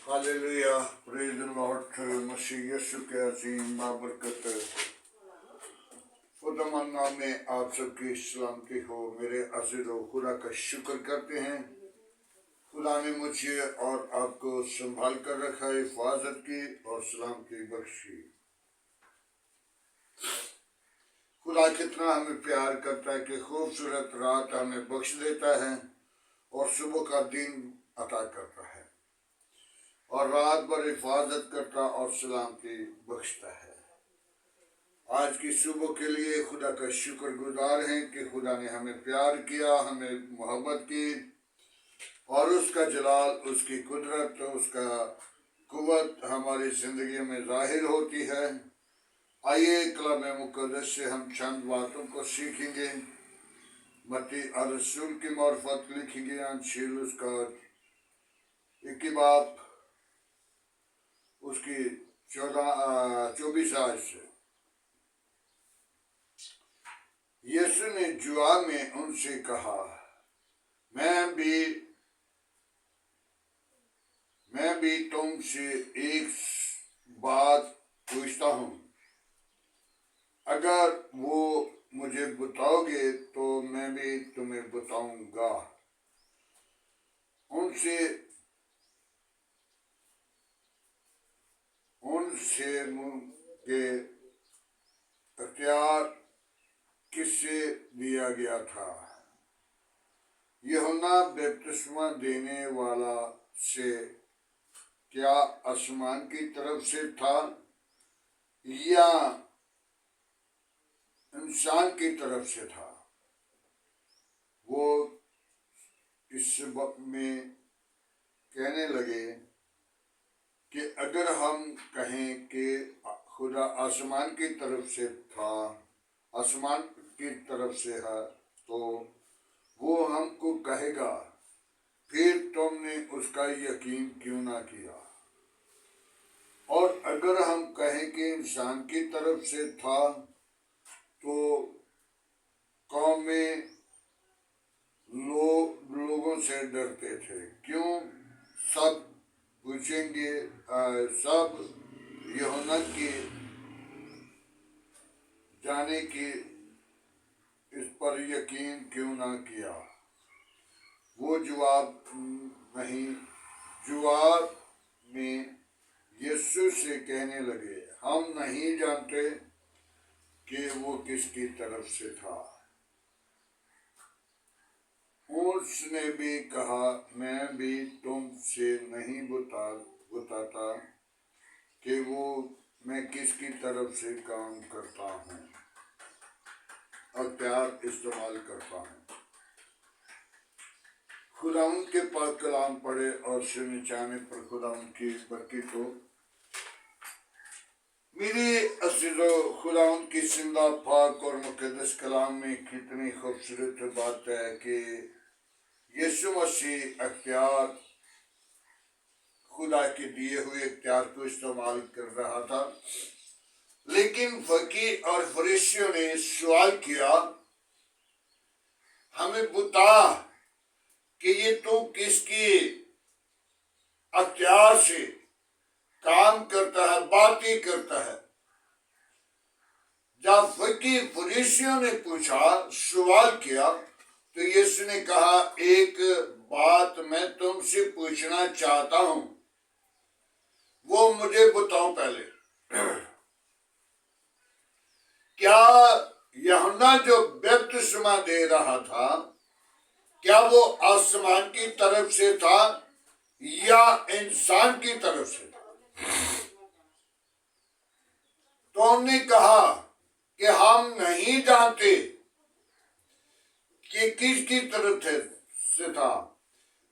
Hallelujah, praise the Lord. मसीह यीशु के अजीम बाबरकत खुदावंद नाम में आप सबकी सलामती हो। मेरे अज़ीज़ों, खुदा का शुक्र करते हैं। खुदा ने मुझे और आपको संभाल कर रखा है, हिफाजत की और सलामती बख्शी। खुदा कितना हमें प्यार करता है कि खूबसूरत रात हमें बख्श देता है और सुबह का दिन अता करता है और रात भर हिफाजत करता और सलामती बख्शता है। आज की सुबह के लिए खुदा का शुक्रगुजार हैं कि खुदा ने हमें प्यार किया, हमें मोहब्बत की और उसका जलाल, उसकी कुदरत, उसका कुव्वत हमारी जिंदगी में जाहिर होती है। आइए कलाम मुक़द्दस से हम चंद बातों को सीखेंगे। मत्ती रसूल की मार्फत लिखी गई अंजील उसका 21 बाब उसकी 24 आयत से। यीशु ने जवाब में उनसे कहा, मैं भी तुमसे एक बात पूछता हूँ, अगर वो मुझे बताओगे तो मैं भी तुम्हें बताऊंगा। उनसे के अख्तियार किससे दिया गया था? यूहन्ना बपतिस्मा देने वाला से क्या आसमान की तरफ से था या इंसान की तरफ से था? वो इस वक्त में कहने लगे कि अगर हम कहें कि खुदा आसमान की तरफ से था, आसमान की तरफ से है, तो वो हमको कहेगा, फिर तुमने उसका यकीन क्यों ना किया? और अगर हम कहें कि इंसान की तरफ से था, तो कौमें लोगों से डरते थे। क्यों? सब पूछेंगे, सब यूहन्ना की जाने की इस पर यकीन क्यों ना किया? वो जवाब में यीशु से कहने लगे, हम नहीं जानते कि वो किसकी तरफ से था। उसने भी कहा, मैं भी तुमसे नहीं बताता कि मैं किसकी तरफ से काम करता हूँ, अख्तियार इस्तेमाल करता हूँ। खुदावन के पाक कलाम पढ़े और सुने जाने पर खुदावन की बरकत हो। मेरे अज़ीज़ों, खुदावन की जिंदा पाक और मुक़द्दस कलाम में कितनी खूबसूरत बात है कि यीशु मसीह अख्तियार, खुदा के दिए हुए अख्तियार को इस्तेमाल कर रहा था। लेकिन फकीर और फरीसियों ने सवाल किया, हमें बता कि ये तो किसकी अख्तियार से काम करता है, बातें करता है। जब फकीर फरीसियों ने पूछा, सवाल किया, तो यीशु ने कहा, एक बात मैं तुमसे पूछना चाहता हूं, वो मुझे बताओ पहले। क्या यूहन्ना जो बपतिस्मा दे रहा था, क्या वो आसमान की तरफ से था या इंसान की तरफ से था? तो उन्होंने कहा कि हम नहीं जानते कि किसकी तरफ से था,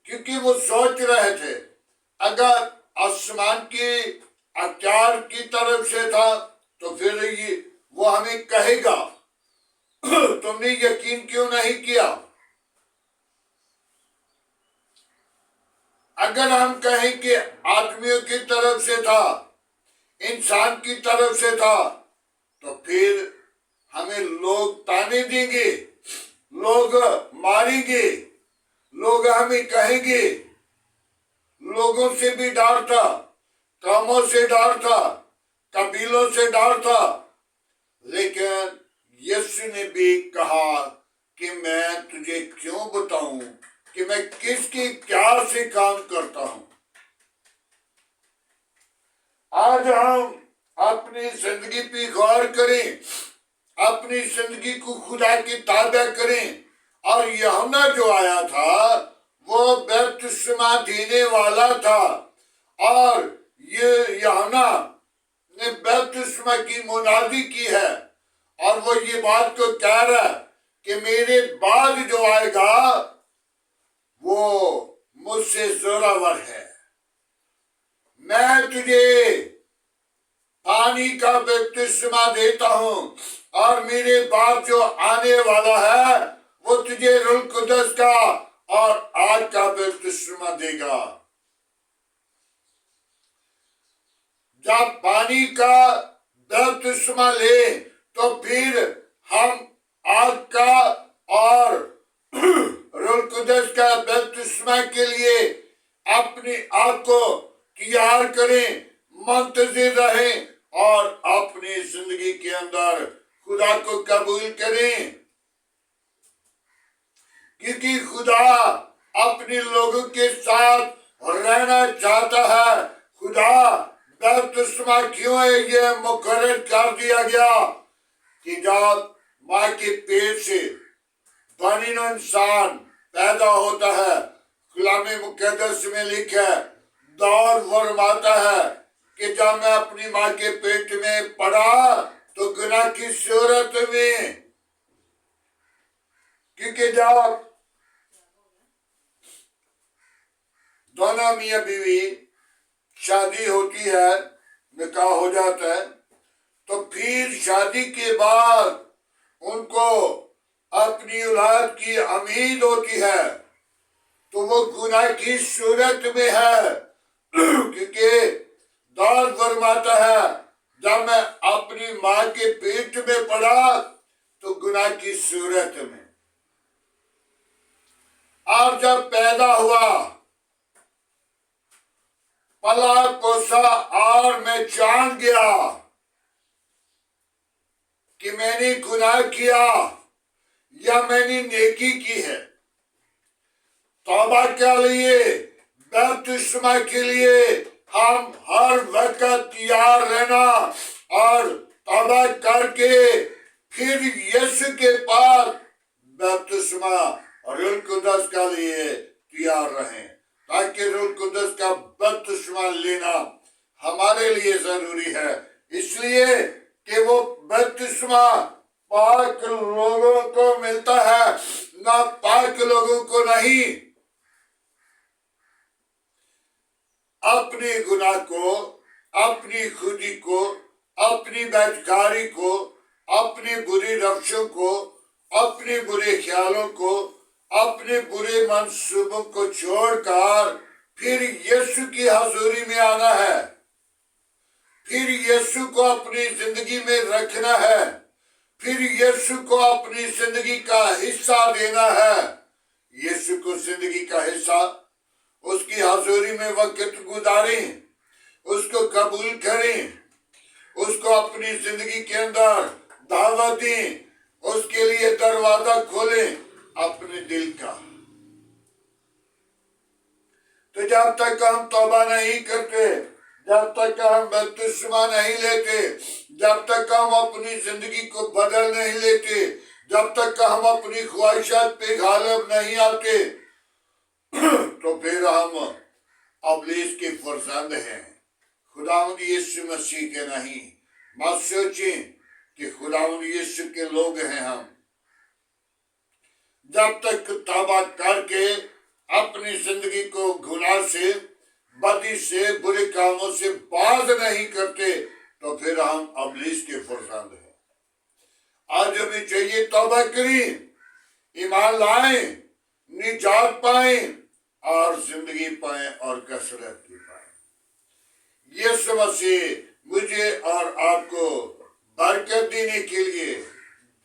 क्योंकि वो सोच रहे थे, अगर आसमान के अख्तियार की तरफ से था तो फिर वो हमें कहेगा, तुमने यकीन क्यों नहीं किया? अगर हम कहें कि आदमियों की तरफ से था, इंसान की तरफ से था, तो फिर हमें लोग ताने देंगे, लोग मारेंगे, लोग हमें कहेंगे, लोग لوگوں سے بھی ڈر تھا، قوموں سے ڈر تھا، قبیلوں سے ڈر تھا، لیکن یسوع نے بھی کہا کہ میں تجھے کیوں بتاؤں کہ میں کس کی پیار سے کام کرتا ہوں۔ آج ہم اپنی زندگی پہ غور کریں، اپنی زندگی کو خدا کی تابع کریں، اور یوحنا جو آیا تھا وہ بپتسمہ دینے والا تھا، اور یہ یوحنا نے بپتسمہ کی منادی کی ہے، اور وہ یہ بات کو کہہ رہا ہے کہ میرے بعد جو آئے گا وہ مجھ سے زوراور ہے، میں تجھے پانی کا بپتسمہ دیتا ہوں، اور میرے بعد جو آنے والا ہے وہ تجھے روح القدس کا اور آگ کا بپتسمہ دے گا۔ جب پانی کا بپتسمہ لے تو پھر ہم آگ کا اور روح القدس کا بپتسمہ کے لیے اپنی آگ کو تیار کریں، منتظر رہیں، اور اپنی زندگی کے اندر خدا کو قبول کریں، کیونکہ خدا اپنے لوگوں کے ساتھ رہنا چاہتا ہے۔ خدا بپتسمہ کیوں ہے یہ مقرر کر دیا گیا کہ جب ماں کے پیٹ سے بنی نوع انسان پیدا ہوتا ہے، کلام مقدس میں لکھا ہے، داؤد فرماتا ہے کہ جب میں اپنی ماں کے پیٹ میں پڑا تو گناہ کی صورت میں، کیونکہ جب دونوں میاں بیوی شادی ہوتی ہے، نکاح ہو جاتا ہے، تو پھر شادی کے بعد ان کو اپنی اولاد کی امید ہوتی ہے، تو وہ گناہ کی صورت میں ہے، کیونکہ داؤد فرماتا ہے جب میں اپنی ماں کے پیٹ میں پڑا تو گناہ کی صورت میں، اور جب پیدا ہوا پلا پوسا اور میں جان گیا کہ میں نے گناہ کیا یا میں نے نیکی کی ہے، توبہ کے لیے، بپتسمہ کے لیے ہم ہر وقت تیار رہنا اور توبہ کر کے پھر یسوع کے پاس بپتسمہ روح القدس کے لیے تیار رہیں، تاکہ روح القدس کا بپتسمہ لینا ہمارے لیے ضروری ہے، اس لیے کہ وہ بپتسمہ پاک لوگوں کو ملتا ہے، نہ پاک لوگوں کو نہیں۔ اپنی گناہ کو، اپنی خودی کو، اپنی بدکاری کو، اپنی بری روشوں کو، اپنے برے خیالوں کو، اپنے برے منصوبوں کو چھوڑ کر پھر یسوع کی حضوری میں آنا ہے، پھر یسوع کو اپنی زندگی میں رکھنا ہے، پھر یسوع کو اپنی زندگی کا حصہ دینا ہے، یسوع کو زندگی کا حصہ، اس کی حضوری میں وقت گزاریں، اس کو قبول کریں، اس کو اپنی زندگی کے اندر دعوت دیں، اس کے لیے دروازہ کھولیں اپنے دل کا۔ تو جب تک ہم توبہ نہیں کرتے، جب تک ہم بپتسمہ نہیں لیتے، جب تک ہم اپنی زندگی کو بدل نہیں لیتے، جب تک ہم اپنی خواہشات پہ غالب نہیں آتے، تو پھر ہم ابلیس کے فرزند ہیں، خداوند یسوع مسیح کے نہیں۔ مت سوچیں کہ خداوند یسوع کے لوگ ہیں ہم، جب تک توبہ کر کے اپنی زندگی کو گناہ سے، بدی سے، برے کاموں سے باز نہیں کرتے، تو پھر ہم ابلیس کے فرزند ہیں۔ آج ہمیں چاہیے توبہ کریں، ایمان لائیں، نجات پائیں اور زندگی پائیں اور کثرت بھی پائیں۔ یسوع مسیح مجھے اور آپ کو برکت دینے کے لیے،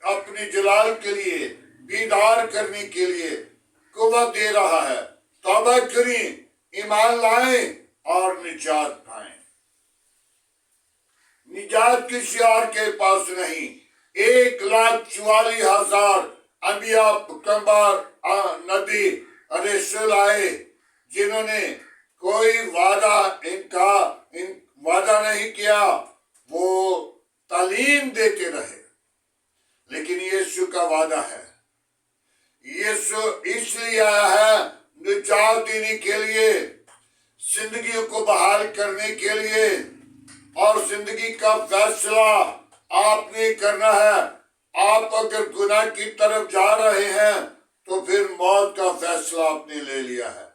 اپنے جلال کے لیے، بیدار کرنے کے لیے قوت دے رہا ہے۔ توبہ کریں، ایمان لائیں اور نجات پائیں۔ نجات کسی اور کے پاس نہیں۔ 1,44,000 انبیاء، پیغمبر، نبی، رسول آئے جنہوں نے کوئی وعدہ نہیں کیا، وہ تعلیم دیتے رہے، لیکن یسوع کا وعدہ ہے۔ یسوع اس لیے آیا ہے نجات دینے کے لیے، زندگیوں کو بحال کرنے کے لیے، اور زندگی کا فیصلہ آپ نے کرنا ہے۔ آپ اگر گناہ کی طرف جا رہے ہیں تو پھر موت کا فیصلہ آپ نے لے لیا ہے،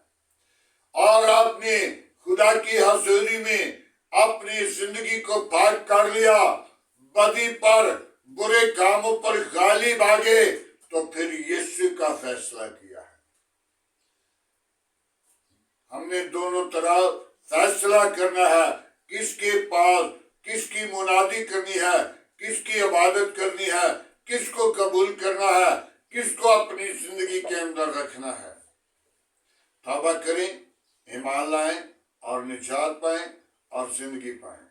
اور آپ نے خدا کی حضوری میں اپنی زندگی کو پاک کر لیا، بدی پر، برے کاموں پر غالب آگے، تو پھر یسوع کا فیصلہ کیا ہے۔ ہم نے دونوں طرف فیصلہ کرنا ہے، کس کے پاس کس کی منادی کرنی ہے، کس کی عبادت کرنی ہے، کس کو قبول کرنا ہے، کس کو اپنی زندگی کے اندر رکھنا ہے۔ توبہ کریں، ایمان لائیں اور نجات پائیں اور زندگی پائیں۔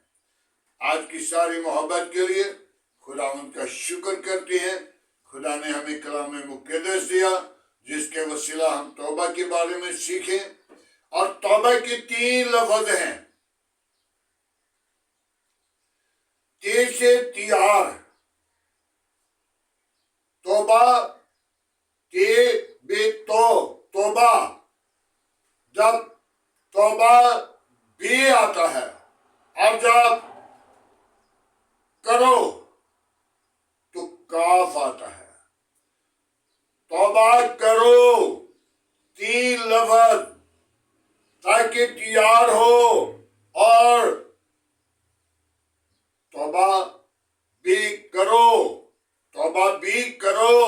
آج کی ساری محبت کے لیے خدا ان کا شکر کرتے ہیں۔ خدا نے ہمیں کلام مقدس دیا جس کے وسیلہ ہم توبہ کے بارے میں سیکھیں، اور توبہ کے 3 لفظ ہیں، تے سے تیار۔ توبہ، تے بے تو، توبہ، جب توبہ بھی آتا ہے، اور جب کرو تو کاف آتا ہے۔ توبہ کرو، 3 لفظ، تاکہ تیار ہو، اور توبہ بھی کرو، توبہ بھی کرو،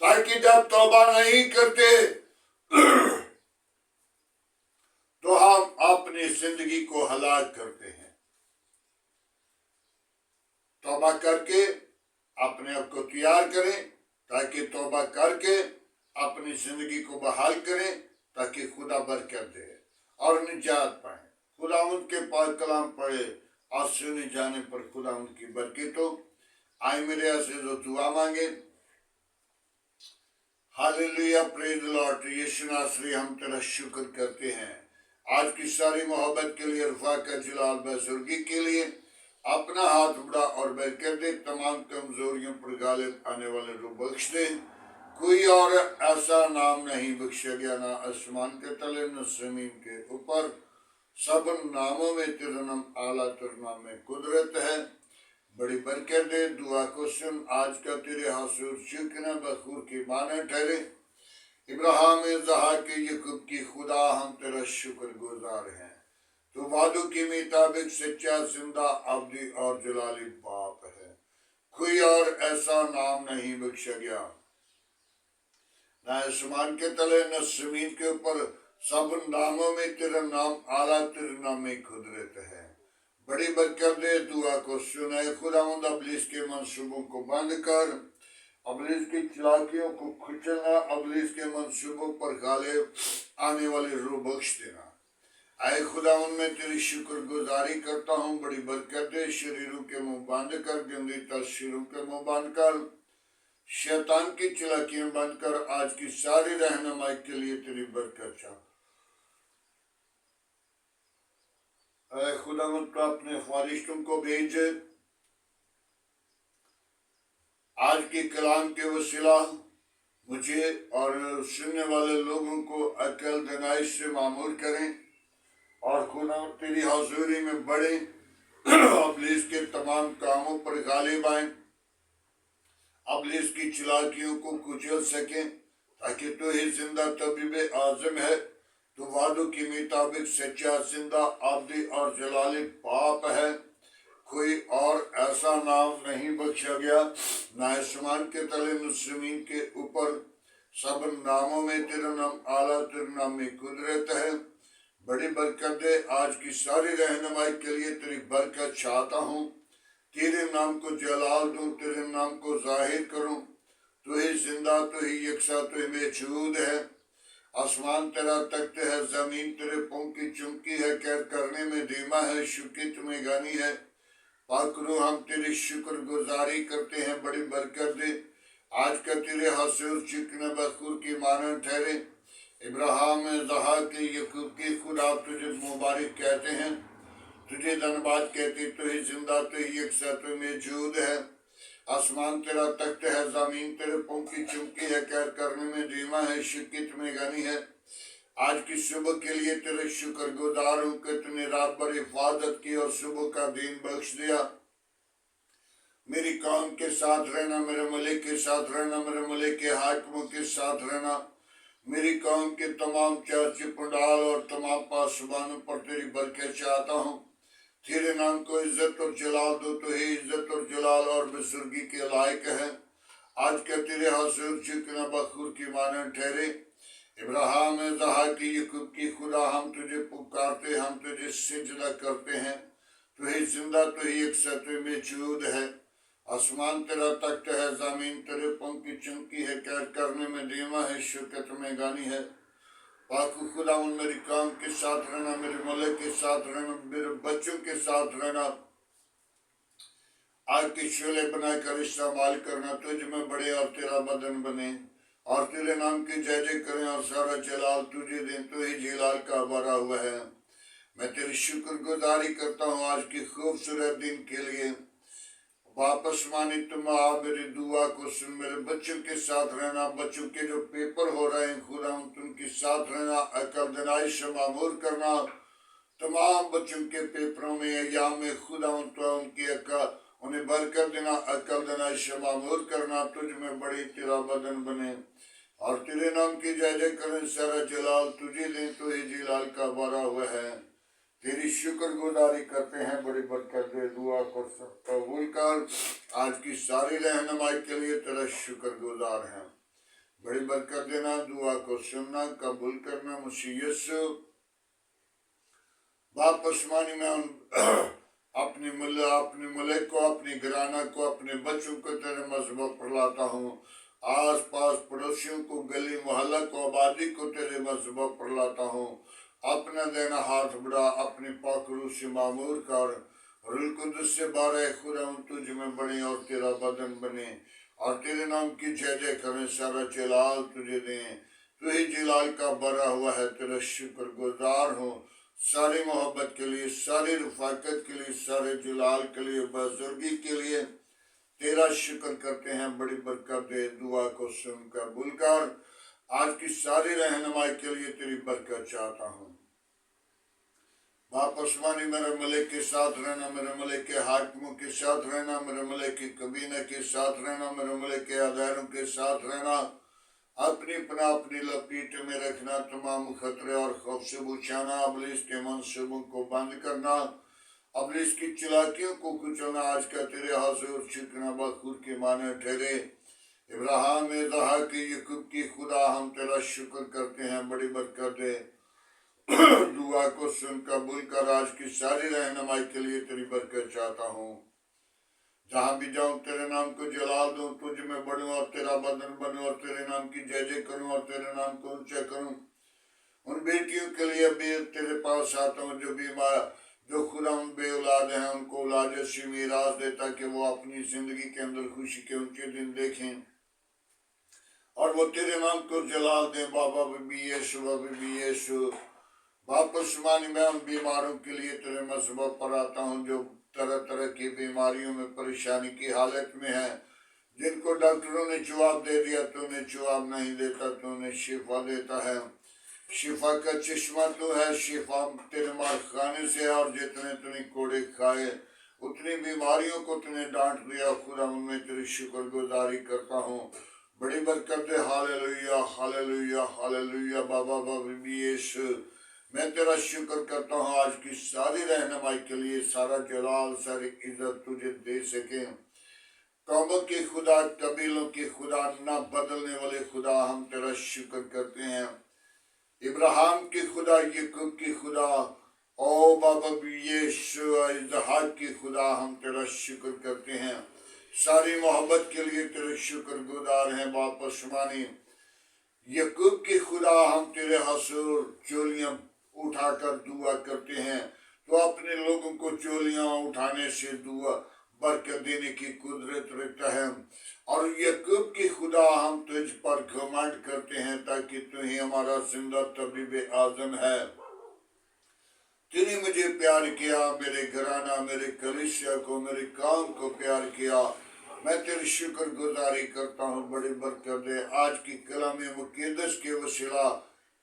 تاکہ جب توبہ نہیں کرتے تو ہم اپنی زندگی کو ہلاک کرتے ہیں۔ توبہ کر کے اپنے آپ کو تیار کریں، تاکہ توبہ کر کے اپنی زندگی کو بحال کریں، تاکہ خدا برکت دے اور نجات پائیں۔ خدا ان کے پاک کلام پڑھے اور سنے جانے پر خدا ان کی برکت ہو۔ آئے میرے عزیز و دعا مانگے۔ ہاللویا، پریز لارڈ۔ یسوع ناصری، ہم تیرا شکر کرتے ہیں آج کی ساری محبت کے لیے، رفا کا جلال، بزرگی کے لیے۔ اپنا ہاتھ بڑھا اور برکت دے، تمام کمزوریوں پر غالب آنے والے روح بخش دے۔ کوئی اور ایسا نام نہیں بخشا گیا، نہ آسمان کے تلے نہ زمین کے اوپر، سب ناموں میں تیرا نام اعلیٰ، تیرا نام میں قدرت ہے۔ بڑی برکت دے، دعا کو سن، آج کا تیرے حضور شکر بخور کی مانے ٹھہرے۔ ابراہیم، اسحاق، یعقوب کی خدا، ہم تیرا شکر گزار ہیں۔ تو وعدوں کے مطابق سچا، زندہ، ابدی اور جلالی باپ ہے۔ کوئی اور ایسا نام نہیں بخشا گیا، نہ آسمان کے تلے نہ زمین کے اوپر، سب ناموں میں تیرا نام اعلیٰ، تیرے نام میں قدرت ہے۔ بڑی برکت دے، دعا کو سنے خداوند۔ ابلیس کے منصوبوں کو بند کر، ابلیس کی چلاکیوں کو کھچلنا، ابلیس کے منصوبوں پر غالب آنے والی روح بخش دینا۔ اے خداوند، میں تیری شکر گزاری کرتا ہوں، بڑی برکت دے، شریروں کے منہ بند کر، گندی تاثیروں کے منہ بند کر، شیطان کی چلاکیاں بند کر، آج کی ساری رہنمائی کے لیے تیری برکت چاہ۔ اے خداوند، تو اپنے فرشتوں کو بھیج، آج کے کلام کے وسیلہ مجھے اور سننے والے لوگوں کو عقل دانائی سے معمور کریں، اور خداوند تیری حضوری میں بڑھیں، ابلیس کے تمام کاموں پر غالب آئیں، ابلیس کی چلاکیوں کو کچل سکیں، تاکہ تو ہی زندہ طبیب اعظم ہے، تو وعدوں کے مطابق سچا، زندہ، ابدی اور جلالی باپ ہے۔ کوئی اور ایسا نام نہیں بخشا گیا، نہ آسمان کے تلے نہ زمین کے اوپر، سب ناموں میں تیرا نام اعلیٰ، تیرے نام میں قدرت ہے۔ بڑی برکت دے، آج کی ساری رہنمائی کے لیے تیری برکت چاہتا ہوں، تیرے نام کو جلال دوں، تیرے نام کو ظاہر کروں۔ تو ہی زندہ، تو ہی یکساں، تو ہی موجود ہے۔ آسمان تیرا تخت ہے، زمین تیرے پاؤں کی چونکی ہے، کہہ کر में धीमा है, शुक्र तुम्हें गानी है। पाकरू हम तेरी शुक्र गुजारी करते हैं, बड़ी बरकत दे। आज का तेरे हसूर चिकन बखूर की मानन ठहरे। इब्राहिम ज़हाक यकूब की खुदा तुझे मुबारक कहते हैं, तुझे धन्यवाद कहते, तो ही जिंदा, तो ही यकसा, तो मौजूद है। आसमान तेरा तख्त है, जमीन तेरे पाँव की चौकी है, कहर करने में धीमा है, शुक्र तुम्हें गानी है। आज की सुबह के लिए तेरे शुक्र गुजार हूँ कि तूने रात भर हिफाजत की और सुबह का दिन बख्श दिया। मेरी कौम के साथ रहना, मेरे मलिक के साथ रहना, मेरे मलिक के हाकिमों के साथ रहना, मेरी कौम के तमाम चर्च पंडाल और तमाम पासबानों पर तेरी बरकत चाहता हूँ। तेरे नाम को इज्जत और जलाल दो, तो ही इज्जत और जलाल और बुजुर्गी के लायक है। आज का तेरे हसूर चिकना बखूर की मानन ठहरे। इब्राहिम ज़हाक यकूब की खुदा हम तुझे पुकारते, हम तुझे सिजदा करते हैं, तो ही जिंदा, तो ही एक सत्य में मौजूद है। आसमान तेरा तख्त है, जमीन तेरे पाँव की चौकी है, कहर करने में धीमा है, शुक्र तुम्हें गानी है। पाकू खुदा उन मेरी काम के साथ रहना, मेरे मलिक के साथ रहना, मेरे बच्चों के साथ रहना। आग के शोले बनाकर इस्तेमाल करना, तुझ में बड़े और तेरा बदन बने और तेरे नाम की जय जय करें और सारा जलाल तुझे दें, तो ही जलाल का भरा हुआ है। मैं तेरी शुक्र गुजारी करता हूँ आज की खूबसूरत दिन के लिए। वापस मानी तुम आ, मेरी दुआ को सुन, मेरे बच्चों के साथ रहना, बच्चों के जो पेपर हो रहे हैं खुदा उनके साथ रहना, अकल दिनाई से मामूर करना। तमाम बच्चों के पेपरों में या में खुदा उनकी अकल उन्हें बरकत देना, अकल दिनाई से मामूर करना। तुझ में बड़ी तेरा बदन बने और तेरे नाम की जय जय करें, सारा जलाल तुझे दें, तो ही जलाल का भरा हुआ है। तेरी शुक्र गुजारी करते हैं, बड़ी बरकत दे, दुआ को कबूल कर। आज की सारी रहनुमाई के लिए तेरा शुक्र गुजार है, बड़ी बरकत देना, दुआ को सुनना, कबूल करना। मसीह यीशु वापस मानी मैं अपने मलिक को, अपने घराना को, अपने बच्चों को तेरे मजहब पर लाता हूँ। आस पास पड़ोसियों को, गली मोहल्ला को, आबादी को तेरे मजहब पर लाता हूँ। अपना देना हाथ बढ़ा, अपने पाकरू से मामूर कर, रुल कुदस से बारह खुदा तुझ में बने और तेरा बदन बने और तेरे नाम की जय जय करें, सारा जलाल तुझे दें, तू ही जलाल का भरा हुआ है। तेरा शुक्र गुजार हूँ सारी मोहब्बत के लिए, सारी रफाकत के लिए, सारे जलाल के लिए, बुजुर्गी के लिए तेरा शुक्र करते हैं। बड़ी बरकत दे, दुआ को सुन कबूल कर। आज की सारी रहनुमाई के लिए तेरी बरकत चाहता हूँ। वापस मानी मेरे मलिक के साथ रहना, मेरे मलिक के हाकिमों के साथ रहना, मेरे मलिक के कबीने के साथ रहना, मेरे मलिक के अदारों के साथ रहना। अपनी पनाह अपनी लपेट में रखना, तमाम खतरे और खौफ से बचाना, अबलीस के मंसूबों को बंद करना, अबलीस की चालाकियों को कुचलना। आज का तेरे हजूर चिकना बखूर के माने ठहरे। इब्राहिम ज़हाक यकूब की खुदा हम तेरा शुक्र करते हैं, बड़ी बरकत दे, दुआ को सुन कबूल कर। आज की सारी रहनुमाई के लिए तेरी बरकत चाहता हूँ। जहाँ भी जाऊँ तेरे नाम को जलाल दूँ, तुझ में बढ़ूँ और तेरा बदन बनूँ और तेरे नाम की जय जय करूँ और तेरे नाम को ऊंचा करूँ। उन बेटियों के लिए भी तेरे पास आता हूँ जो बीमार, जो खुदा उन बे औलाद हैं, उनको औलाद जैसी मीरास दे, ताकि वो अपनी जिंदगी के अंदर खुशी के ऊंचे दिन देखें और वो तेरे नाम को जलाल दें। बाबा बीबी यीशु, बाबा बीबी यीशु वापस मानी मैं उन बीमारों के लिए तेरे मजहब पर आता हूँ जो तरह तरह की बीमारियों में परेशानी की हालत में है, जिनको डॉक्टरों ने जवाब दे दिया, तूने जवाब नहीं देता, तूने शिफा देता है। शिफा का चश्मा तो है, शिफा तेरे मार खाने से, और जितने तूने कोड़े खाए उतनी बीमारियों को तूने डांट दिया। खुदा उनमें तेरी शुक्र गुजारी करता हूँ, बड़ी बरकत है। Hallelujah hallelujah hallelujah. बाबा बाबी यीशु मैं तेरा शुक्र करता हूँ आज की सारी रहनुमाई के लिए। सारा जलाल सारी इज्जत तुझे दे सके। कौमों के खुदा, कबीलों के खुदा, ना बदलने वाले खुदा, हम तेरा शुक्र करते हैं। इब्राहिम के खुदा, यकूब के खुदा, ओ बाबा यीशु ज़हाक के खुदा, हम तेरा शुक्र करते हैं। सारी मोहब्बत के लिए तेरे शुक्र गुजार हैं। वापस मानी यकूब के खुदा, हम तेरे हसूर चोलियां उठाकर दुआ करते हैं, तो अपने लोगों को चोलियां उठाने से दुआ बरकत देने की कुदरत रखता है। और याकूब की खुदा हम तुझ पर घमंड करते हैं ताकि तू ही हमारा जिंदा तबीब आज़म है। तूने मुझे प्यार किया, मेरे घराना, मेरे कलीसिया को, मेरे काम को प्यार किया। मैं तेरी शुक्र गुजारी करता हूँ, बड़ी बरकत दे। आज की कलाम मुक़द्दस के वसीला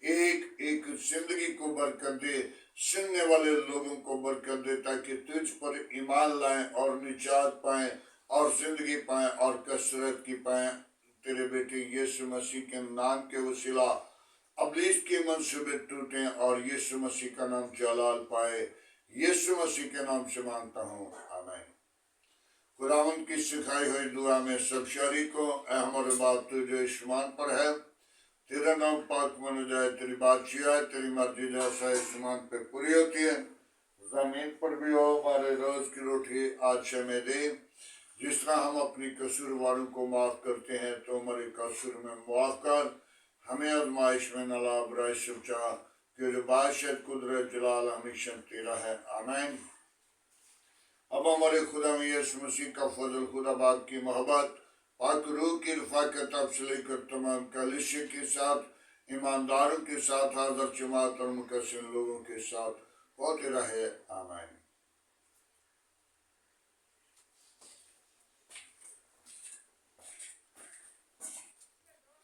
एक एक जिंदगी को बरकत दे, सुनने वाले लोगों को बरकत दे, ताकि तुझ पर ईमान लाएं और निजात पाएं और जिंदगी पाएं और कसरत की पाएं। तेरे बेटे यीशु मसीह के नाम के वसीला इब्लीस के मंसूबे टूटें और यीशु मसीह का नाम जलाल पाए। यीशु मसीह के नाम से मांगता हूँ, आमीन। खुदावंद की सिखाई हुई दुआ में सब शरीकों, ऐ हमारे बाप तू जो आसमान पर है, तेरा नाम पाक माना जाए, तेरी बादशाही है, तेरी मर्जी जैसा आसमान पे पूरी होती है जमीन पर भी हो। हमारे रोज की रोटी आज हमें दे, जिस तरह हम अपनी कसूरवारों को माफ करते हैं, तो हमारे कसूर में माफ कर, हमें आजमाइश में न ला, बुराई से बचा, कि जो बादशाह कुदरत जलाल हमेशा तेरा है, आमीन। अब हमारे खुदा में यीशु मसीह का फजल, खुदा बाप की मोहब्बत, पाक रूह की रफ़ाक़त अब से लेकर तमाम कलीसिया के साथ, ईमानदारों के साथ, हाज़िर जमात और मुकस्सिर लोगों के साथ होते रहे, आमीन।